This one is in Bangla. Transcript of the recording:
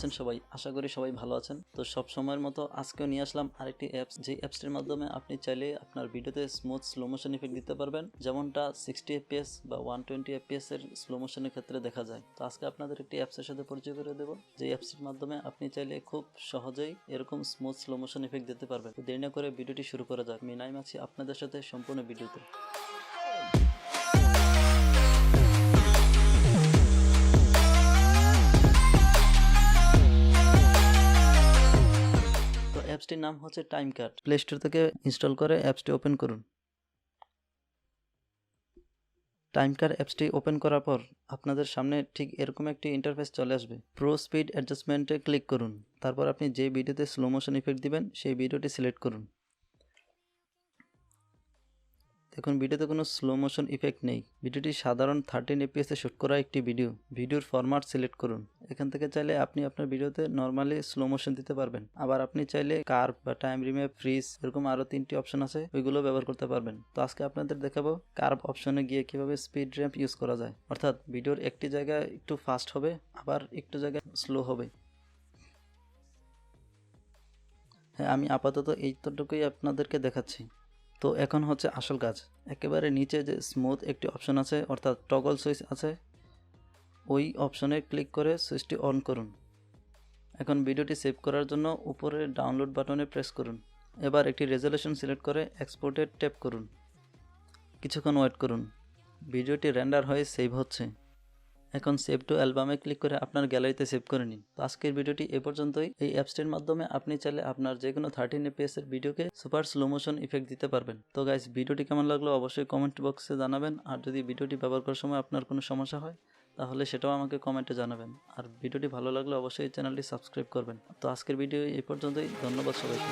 আছেন সবাই? আশা করি সবাই ভালো আছেন। তো সব সময়ের মতো আজকেও নিয়ে আসলাম আরেকটি অ্যাপস, যে অ্যাপসটির মাধ্যমে আপনি চাইলে আপনার ভিডিওতে স্মুথ স্লো মোশন ইফেক্ট দিতে পারবেন, যেমনটা 60 fps বা 120 fps এর স্লো মোশনের ক্ষেত্রে দেখা যায়। তো আজকে আপনাদের একটি অ্যাপসের সাথে পরিচয় করে দেব, যে অ্যাপসটির মাধ্যমে আপনি চাইলে খুব সহজেই এরকম স্মুথ স্লো মোশন ইফেক্ট দিতে পারবেন। তো দেরি না করে ভিডিওটি শুরু করা যাক। আমি নাইম আছি আপনাদের সাথে সম্পূর্ণ ভিডিওতে। অ্যাপসটির নাম হচ্ছে টাইমকাট। প্লে স্টোর থেকে ইনস্টল করে অ্যাপসটি ওপেন করুন। টাইমকাট অ্যাপসটি ওপেন করার পর আপনাদের সামনে ঠিক এরকম একটি ইন্টারফেস চলে আসবে। প্রো স্পিড অ্যাডজাস্টমেন্টে ক্লিক করুন। তারপর আপনি যে ভিডিওতে স্লো মোশন ইফেক্ট দিবেন সেই ভিডিওটি সিলেক্ট করুন। দেখুন ভিডিওতে কোনো স্লো মোশন ইফেক্ট নেই। ভিডিওটি সাধারণ 13 fps এ শ্যুট করা একটি ভিডিওর ফরম্যাট সিলেক্ট করুন। এখান থেকে চাইলে আপনি আপনার ভিডিওতে নর্মালি স্লো মোশন দিতে পারবেন। আবার আপনি চাইলে কার্ভ বা টাইম রিম্যাপ, ফ্রিজ, এরকম আরও 3টি অপশন আছে, ওইগুলো ব্যবহার করতে পারবেন। তো আজকে আপনাদের দেখাবো কার্ভ অপশনে গিয়ে কিভাবে স্পিড র্যাম্প ইউজ করা যায়, অর্থাৎ ভিডিওর একটি জায়গায় একটু ফাস্ট হবে, আবার একটু জায়গায় স্লো হবে। হ্যাঁ, আমি আপাতত এইটুকুই আপনাদেরকে দেখাচ্ছি। তো এখন হচ্ছে আসল কাজ। একেবারে নিচে যে স্মুথ একটি অপশন আছে, অর্থাৎ টগল সুইচ আছে, ওই অপশনে ক্লিক করে সুইচটি অন করুন। এখন ভিডিওটি সেভ করার জন্য উপরে ডাউনলোড বাটনে প্রেস করুন। এবার একটি রেজলিউশন সিলেক্ট করে এক্সপোর্টে ট্যাপ করুন। কিছুক্ষণ ওয়েট করুন। ভিডিওটি রেন্ডার হয়ে সেভ হচ্ছে। এখন সেভ টু অ্যালবামে ক্লিক করে আপনার গ্যালারিতে সেভ করে নিন। তো আজকের ভিডিওটি এ পর্যন্তই। এই অ্যাপসটির মাধ্যমে আপনি চাইলে আপনার যে কোনো 13 fps এর ভিডিওকে সুপার স্লো মোশন ইফেক্ট দিতে পারবেন। তো গাইস, ভিডিওটি কেমন লাগলো অবশ্যই কমেন্ট বক্সে জানাবেন। আর যদি ভিডিওটি ব্যবহার করার সময় আপনার কোনো সমস্যা হয় তাহলে সেটাও আমাকে কমেন্টে জানাবেন। আর ভিডিওটি ভালো লাগলে অবশ্যই চ্যানেলটি সাবস্ক্রাইব করবেন। তো আজকের ভিডিও এই পর্যন্তই। ধন্যবাদ সবাইকে।